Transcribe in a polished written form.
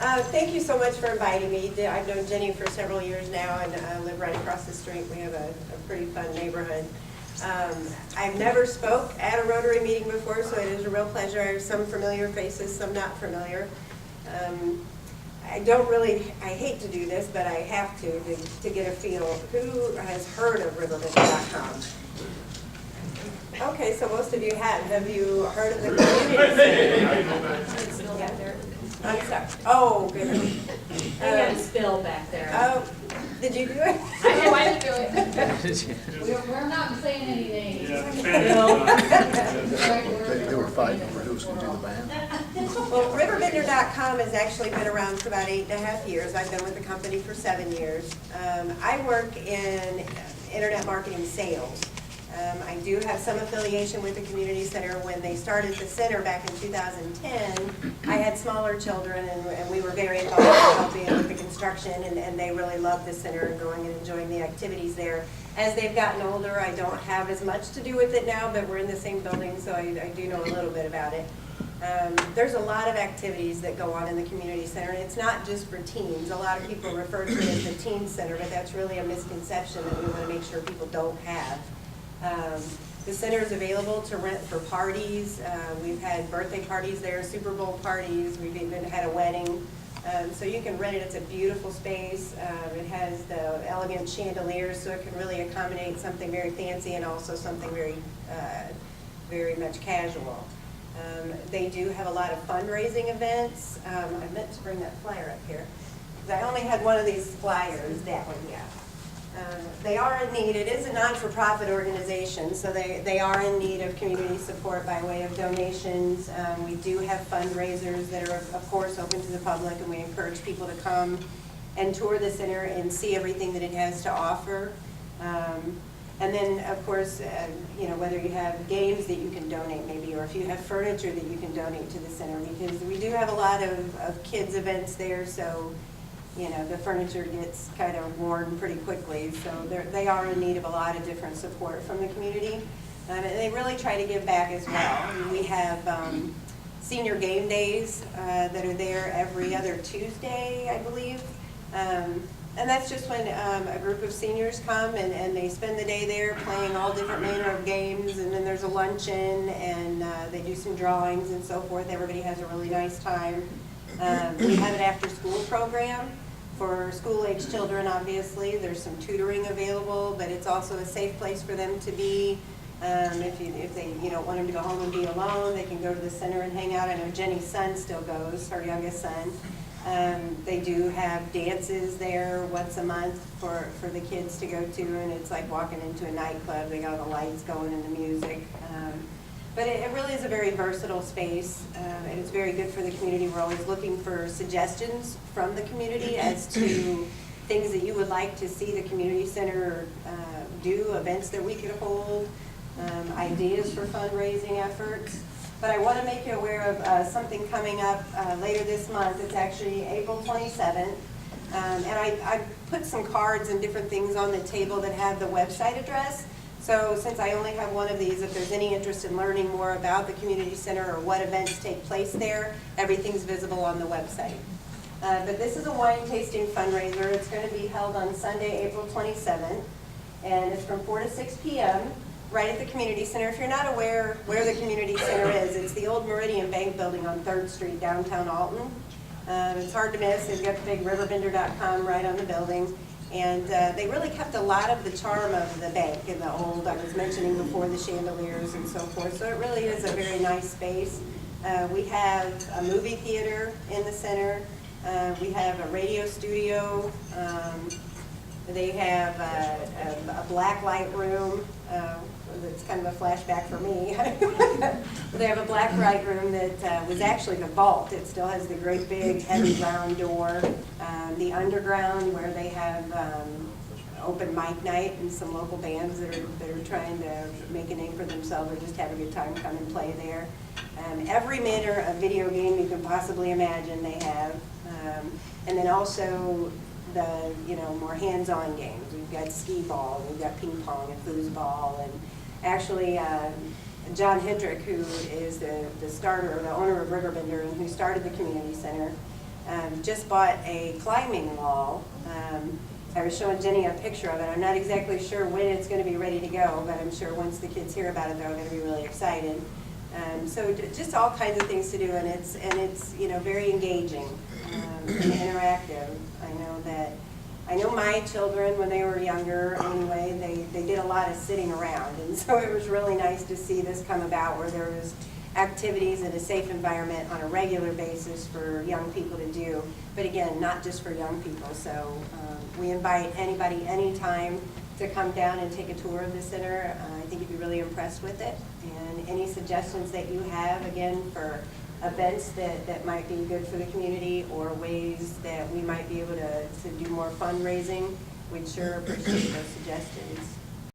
Thank you so much for inviting me. I've known Jenny for several years now and live right across the street. We have a pretty fun neighborhood. I've never spoke at a Rotary meeting before, so it is a real pleasure. I have some familiar faces, some not familiar. I hate to do this, but I have to get a feel. Who has heard of Riverbender.com? Okay, so most of you have. Have you heard of the community center? I'm sorry. Oh, goodness. They got a spill back there. Oh, did you do it? I know I didn't do it. We're not saying any names. They were fighting over who's going to do the band. Well, Riverbender.com has actually been around for about 8.5 years. I've been with the company for 7 years. I work in internet marketing sales. I do have some affiliation with the community center. When they started the center back in 2010, I had smaller children, and we were very involved in helping with the construction, and they really loved the center and going and enjoying the activities there. As they've gotten older, I don't have as much to do with it now, but we're in the same building, so I do know a little bit about it. There's a lot of activities that go on in the community center, and it's not just for teens. A lot of people refer to it as the teen center, but that's really a misconception that we want to make sure people don't have. The center is available to rent for parties. We've had birthday parties there, Super Bowl parties. We've even had a wedding. So you can rent it. It's a beautiful space. It has the elegant chandeliers, so it can really accommodate something very fancy and also something very much casual. They do have a lot of fundraising events. I meant to bring that flyer up here, because I only had one of these flyers, that one, yeah. They are in need. It is a non-for-profit organization, so they are in need of community support by way of donations. We do have fundraisers that are, of course, open to the public, and we encourage people to come and tour the center and see everything that it has to offer. And then, of course, whether you have games that you can donate maybe, or if you have furniture that you can donate to the center, because we do have a lot of kids events there, so the furniture gets kind of worn pretty quickly, so they are in need of a lot of different support from the community. And they really try to give back as well. We have senior game days that are there every other Tuesday, I believe. And that's just when a group of seniors come and they spend the day there playing all different manner of games, and then there's a luncheon, and they do some drawings and so forth. Everybody has a really nice time. We have an after-school program for school-age children, obviously. There's some tutoring available, but it's also a safe place for them to be. If they don't want them to go home and be alone, they can go to the center and hang out. I know Jenny's son still goes, her youngest son. They do have dances there once a month for the kids to go to, and it's like walking into a nightclub. They got all the lights going and the music. But it really is a very versatile space, and it's very good for the community. We're always looking for suggestions from the community as to things that you would like to see the community center do, events that we could hold, ideas for fundraising efforts. But I want to make you aware of something coming up later this month. It's actually April 27th. And I put some cards and different things on the table that have the website address. So since I only have one of these, if there's any interest in learning more about the community center or what events take place there, everything's visible on the website. But this is a wine tasting fundraiser. It's going to be held on Sunday, April 27th, and it's from 4 to 6 p.m. right at the community center. If you're not aware where the community center is, it's the old Meridian Bank building on 3rd Street, downtown Alton. It's hard to miss. They've got the big Riverbender.com right on the building. And they really kept a lot of the charm of the bank in the old, I was mentioning before, the chandeliers and so forth. So it really is a very nice space. We have a movie theater in the center. We have a radio studio. They have a black light room. It's kind of a flashback for me. They have a black light room that was actually the vault. It still has the great big heavy round door. The underground, where they have open mic night and some local bands that are trying to make a name for themselves or just have a good time, come and play there. Every manner of video game you can possibly imagine they have. And then also the more hands-on games. We've got skee ball, we've got ping pong and foosball, and actually John Hendrick, who is the starter, the owner of Riverbender, and who started the community center, just bought a climbing wall. I was showing Jenny a picture of it. I'm not exactly sure when it's going to be ready to go, but I'm sure once the kids hear about it, they're going to be really excited. So just all kinds of things to do, and it's very engaging and interactive. I know my children, when they were younger anyway, they did a lot of sitting around, and so it was really nice to see this come about where there was activities in a safe environment on a regular basis for young people to do, but again, not just for young people. So we invite anybody anytime to come down and take a tour of the center. I think you'd be really impressed with it. And any suggestions that you have, again, for events that might be good for the community or ways that we might be able to do more fundraising, we'd sure appreciate those suggestions.